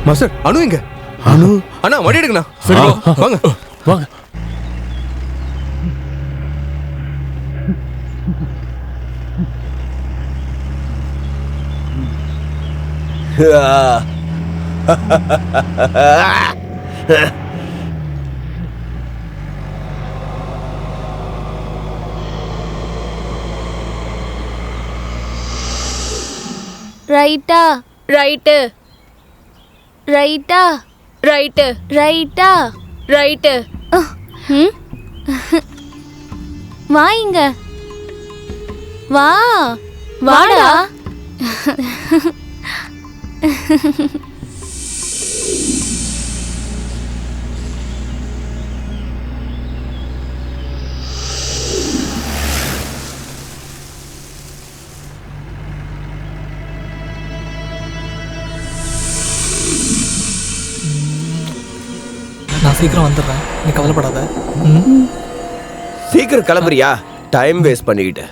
Master அனு எங்க? அனு அண்ணா வண்டி எடுங்கண்ணா. சரி வாங்க வாங்க. ரைட்டா ரைட்டு ரைட்டா ரைட்டு ரைட்டா ரைட்டு. வா இங்க வா. வாடா. நான் சீக்கிரம் வந்துடுறேன், நீ கவலைப்படாத. சீக்கிரம் கிளம்புறியா? டைம் வேஸ்ட் பண்ணிக்கிட்டு.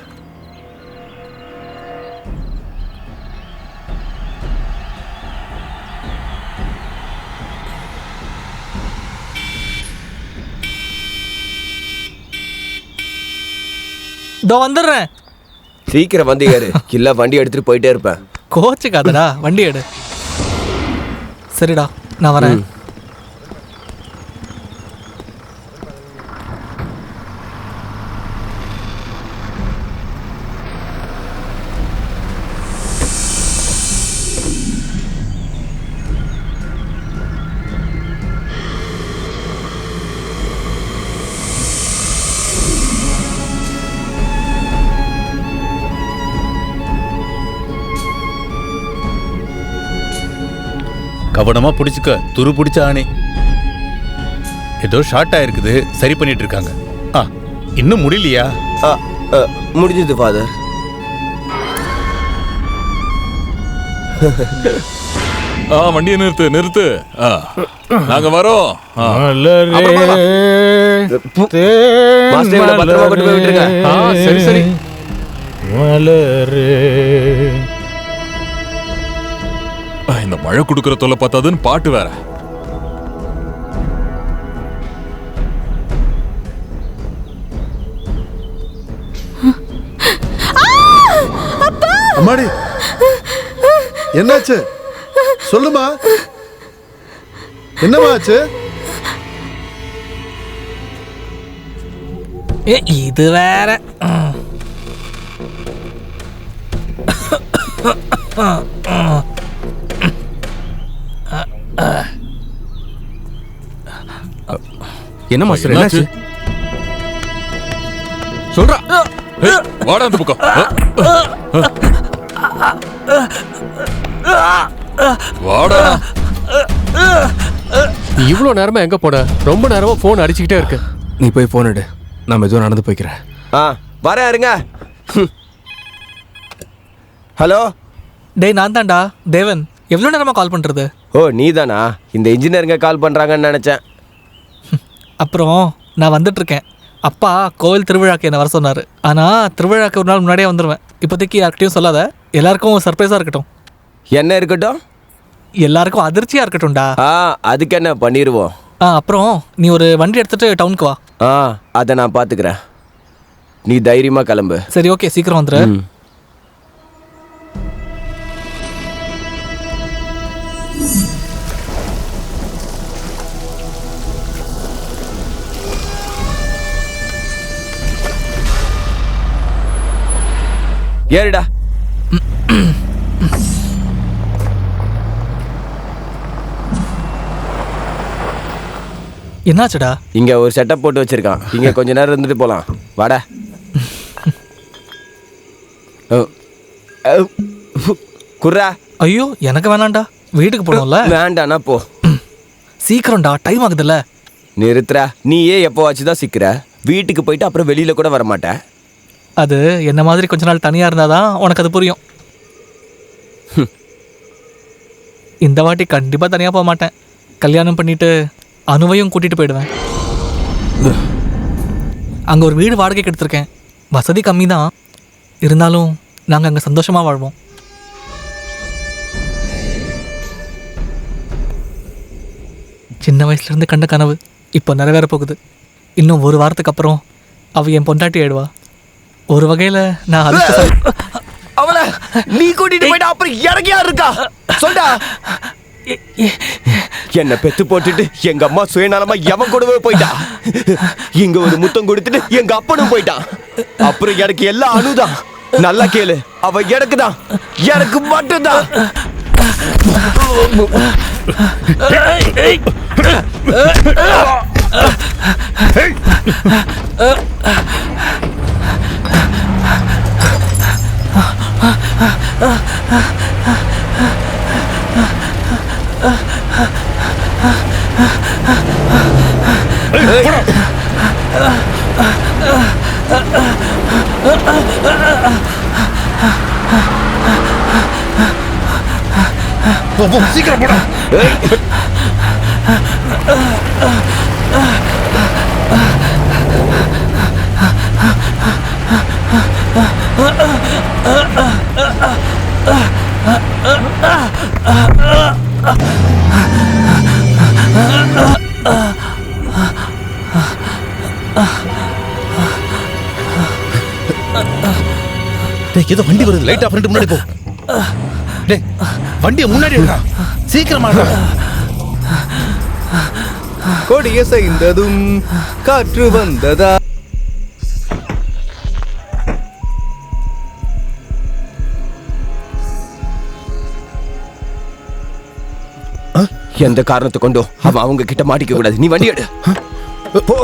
இதோ வந்துடுறேன். சீக்கிரம் வந்து ஏறு, இல்ல வண்டி எடுத்துட்டு போயிட்டே இருப்பேன். கோச்சுக்காதடா, வண்டி எடு. சரிடா, நான் வரேன். கவனமா பிடிச்சுக்க, துரு பிடிச்ச ஆணி. ஏதோ ஷார்ட் ஆயிருக்குது, சரி பண்ணிட்டு இருக்காங்க. இன்னும் முடியலையா? முடிஞ்சது ஃபாதர். வண்டியை நிறுத்து நிறுத்து. நாங்க வரோம். சரி சரி. இந்த மழை குடுக்கற தொல்லை பார்த்தாதுன்னு பாட்டு வேற. அம்மாடி, என்னாச்சு சொல்லுமா? என்னமா ஆச்சு? இது வேற. என்ன மாஸ்டர் என்னாச்சு? சொல்றா. வாடா அந்த பக்கம். வாடா. இவ்வளோ நேரமா எங்க போன? ரொம்ப நேரமா போன் அடிச்சுக்கிட்டே இருக்கு. நீ போய் போன் எடு, நான் மெதுவாக நடந்து போய்க்கிறேன். வரேன் இருங்க. ஹலோ டேய், நான் தான்டா தேவன். எவ்வளோ நேரமா கால் பண்றது? ஓ நீ தானா? இந்த இன்ஜினியருங்க கால் பண்றாங்கன்னு நினைச்சேன். அப்புறம் நான் வந்துட்டு இருக்கேன். அப்பா கோவில் திருவிழாக்கு என்ன வர சொன்னாரு. ஆனா திருவிழாக்கு ஒரு நாள் முன்னாடியே வந்துடுவேன். இப்போதைக்கு யார்கிட்டையும் சொல்லாத, எல்லாருக்கும் சர்ப்ரைஸா இருக்கட்டும். என்ன இருக்கட்டும்? எல்லாருக்கும் அதிர்ச்சியா இருக்கட்டும்டா. அதுக்கு என்ன பண்ணிடுவோம். அப்புறம் நீ ஒரு வண்டி எடுத்துட்டு டவுனுக்கு வா. அதை நான் பார்த்துக்கிறேன். நீ தைரியமா கிளம்பு. சரி ஓகே, சீக்கிரம் வந்துரு. ஏறிடா. என்னாச்சுடா? இங்க ஒரு செட்டப் போட்டு வச்சிருக்கான். இங்க கொஞ்ச நேரம் இருந்துட்டு போலாம். வாடா. குர்ரா. ஐயோ, எனக்கு வேணாம்டா, வீட்டுக்கு போகணும்ல. வேண்டானா போ. சீக்கிரம்டா, டைம் ஆகுதுல்ல. நிறுத்துறா. நீ ஏன் எப்போ வச்சுதான் சிக்கிற? வீட்டுக்கு போயிட்டு அப்புறம் வெளியில கூட வர மாட்டேன். அது என்ன மாதிரி கொஞ்ச நாள் தனியாக இருந்தால் தான் உனக்கு அது புரியும். இந்த வாட்டி கண்டிப்பாக தனியாக போக மாட்டேன். கல்யாணம் பண்ணிட்டு அனுவையும் கூட்டிகிட்டு போயிடுவேன். அங்கே ஒரு வீடு வாடகைக்கு எடுத்திருக்கேன். வசதி கம்மி தான், இருந்தாலும் நாங்கள் அங்கே சந்தோஷமாக வாழ்வோம். சின்ன வயசுலேருந்து கண்ட கனவு இப்போ நிறைவேற போகுது. இன்னும் ஒரு வாரத்துக்கு அப்புறம் அவள் என் பொண்டாட்டி ஆயிடுவா. ஒரு வகையில் நான் அதிர்ஷ்டசாலி. அவளை நீ கூட்டிட்டு போயிட்டா அப்புறம் எனக்கு யார் இருக்கா சொல்டா. என்ன பெத்து போட்டுட்டு எங்க அம்மா சுயநலமா எவன் கூடவே போயிட்டா. இங்க ஒரு முத்தம் கொடுத்துட்டு எங்க அப்பனும் போயிட்டான். அப்புறம் எனக்கு எல்லாம் அனுதான். நல்லா கேளு, அவ எனக்கு தான், எனக்கு மட்டும்தான். சீக்கிரம் போடா. ஏதோ வண்டி வருது, லைட் ஆஃப் பண்ணிட்டு முன்னாடி போ. டேய் வண்டியை முன்னாடி எடுடா, சீக்கிரமா எடுடா. கொடிய செய்ததும் காற்று வந்ததா. எந்த காரணத்தை கொண்டோ அவன் அவங்க கிட்ட மாட்டிக்க கூடாது. நீ வண்டி எடு போ.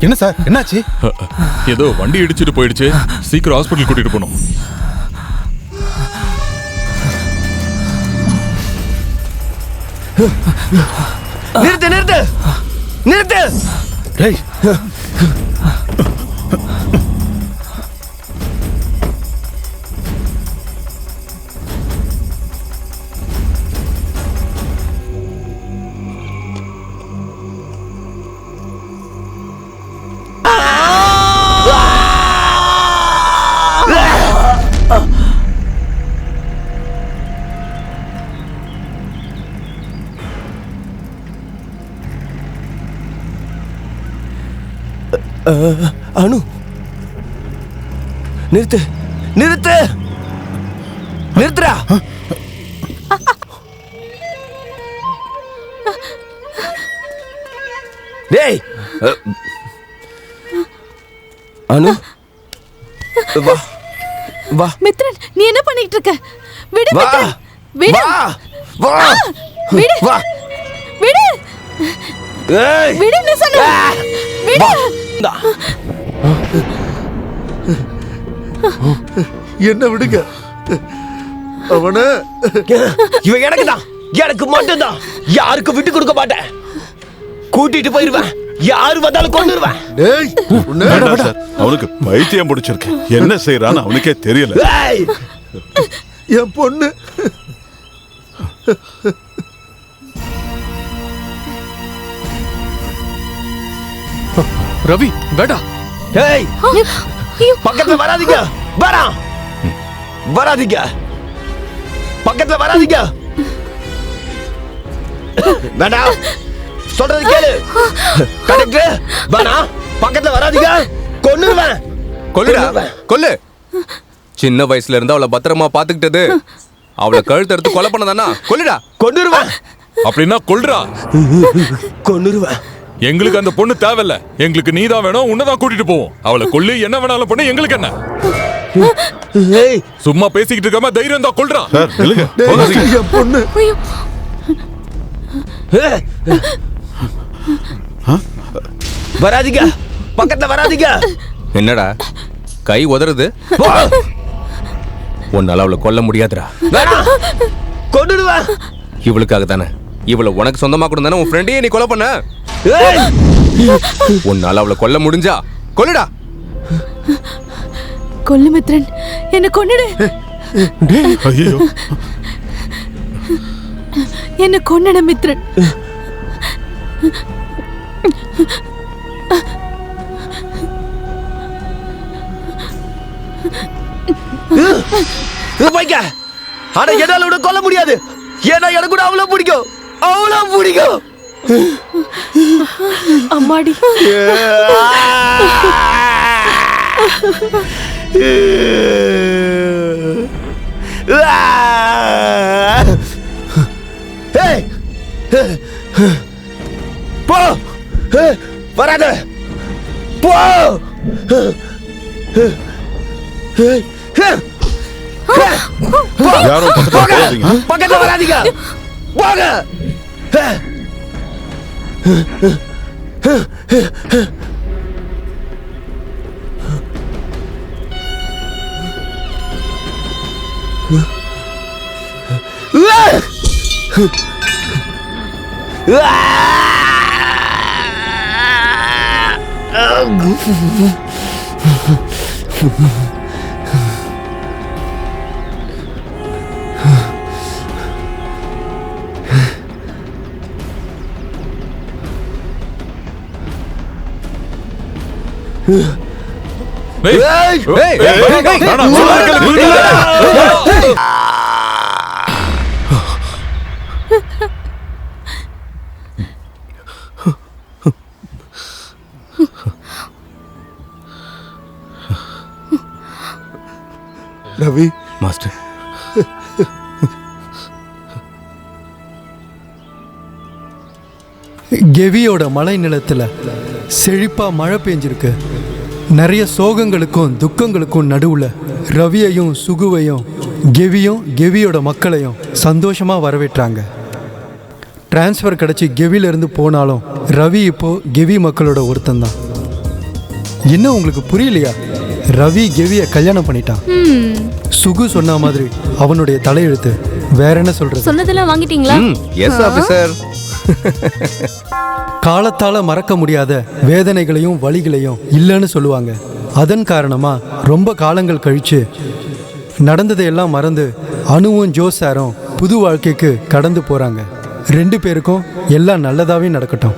என்ன சார், என்னாச்சு? ஏதோ வண்டி இடிச்சிட்டு போயிடுச்சு, சீக்கிரம் ஹாஸ்பிட்டல் கூட்டிட்டு போகணும். நிறுத்து நிறுத்து நிறுத்து. டேய் அனு நிறுத்து நிறுத்து நிறுத்துடா. டேய் அனு வா வா. மித்ரன், நீ என்ன பண்ணிட்டு இருக்க? விடு வா மித்ரன், விடு. வா வா விடு. வா. விடு. ஏய் விடுன்னு சொன்னேன். விடு. என்ன விடுங்க அவன. இவன் எனக்கு தான், எனக்கு மட்டும்தான். யாருக்கு விட்டு கொடுக்க மாட்டேன். கூட்டிட்டு போயிருவேன். யாரு வந்தாலும் கொண்டுருவேன். அவனுக்கு பைத்தியம் பிடிச்சிருக்கு. என்ன செய்யறான்னு அவனுக்கே தெரியல. என் பொண்ணு ரவி வேடா. ஏய் பக்கத்துல வராதீங்க. வரா வராதீங்க, பக்கத்துல வராதீங்க. வேண்டாம், சொல்றது கேளு. கரெக்ட். வேணா, பக்கத்துல வராதீங்க. கொன்னுருவேன். கொல்லுடா, கொல்லு. சின்ன வயசுல இருந்து அவளை பத்திரமா பாத்துக்கிட்டது, அவளை கழுத்து எடுத்து கொலை பண்ணதானா? கொல்லுடா. கொன்னுருவேன். அப்படின்னா கொல்றா. கொன்னுருவேன். எங்களுக்கு அந்த பொண்ணு தேவையில்ல. எங்களுக்கு நீதான் வேணும், உன்னதான் கூட்டிட்டு போவோம். அவளை கொல்லு, என்ன வேணாலும் பண்ணு, எங்களுக்கு என்ன. சும்மா பேசிக்கிட்டு இருக்காம தைரியம் தான் கொல்றா. என் பொண்ணு. வராதீங்க, பக்கத்துல வராதீங்க. என்னடா கை உதறது? உன்னால அவளை கொல்ல முடியாதுடா. கொன்னுடுவேன். இவளுக்காக தானே, இவளை உனக்கு சொந்தமா கூட தானே உன் ஃப்ரெண்டையே நீ கொலை பண்ண. உன்னால அவளை கொல்ல முடிஞ்சா கொல்லுடா. கொல்லு மித்ரன், என்ன கொன்னுடு. ஐயோ, என்ன கொன்னுடு மித்ரன். ஆனா என்னால உன்னை கொல்ல முடியாது. ஏன்னா எனக்கு கூட அவ்வளவு பிடிக்கும், அவ்வளவு பிடிக்கும். அம்மாடி. போ, வராத, போ. யாரும் பக்கத்துல போகாதீங்க. பக்கத்துல வராதீங்க, போங்க. ஏய், ஏய், ஏய், ஏய், ஏய், நானா, சும்மா இருக்கல, நிறுத்துடா. ரவி மாஸ்டர், கெவியோட மலை நிலத்துல செழிப்பா மழை பெஞ்சிருக்கு. நிறைய சோகங்களுக்கும் துக்கங்களுக்கும் நடுவுல ரவியையும் சுகுவையும் கெவியும் கெவியோட மக்களையும் சந்தோஷமா வரவேற்றாங்க. டிரான்ஸ்ஃபர் கிடைச்சி கெவில இருந்து போனாலும் ரவி இப்போ கெவி மக்களோட ஒருத்தந்தான். இன்னும் உங்களுக்கு புரியலையா? ரவி கெவியை கல்யாணம் பண்ணிட்டான். சுகு சொன்ன மாதிரி அவனுடைய தலையெழுத்து. வேற என்ன சொல்றது? சொன்னதெல்லாம் வாங்கிட்டீங்களா? S officer. காலத்தால மறக்க முடியாத வேதனைகளையும் வலிகளையும் இல்லைன்னு சொல்லுவாங்க. அதன் காரணமா ரொம்ப காலங்கள் கழிச்சு நடந்ததையெல்லாம் மறந்து அனுவும் ஜோசாரும் புது வாழ்க்கைக்கு கடந்து போறாங்க. 2 பேருக்கும் எல்லாம் நல்லதாவே நடக்கட்டும்.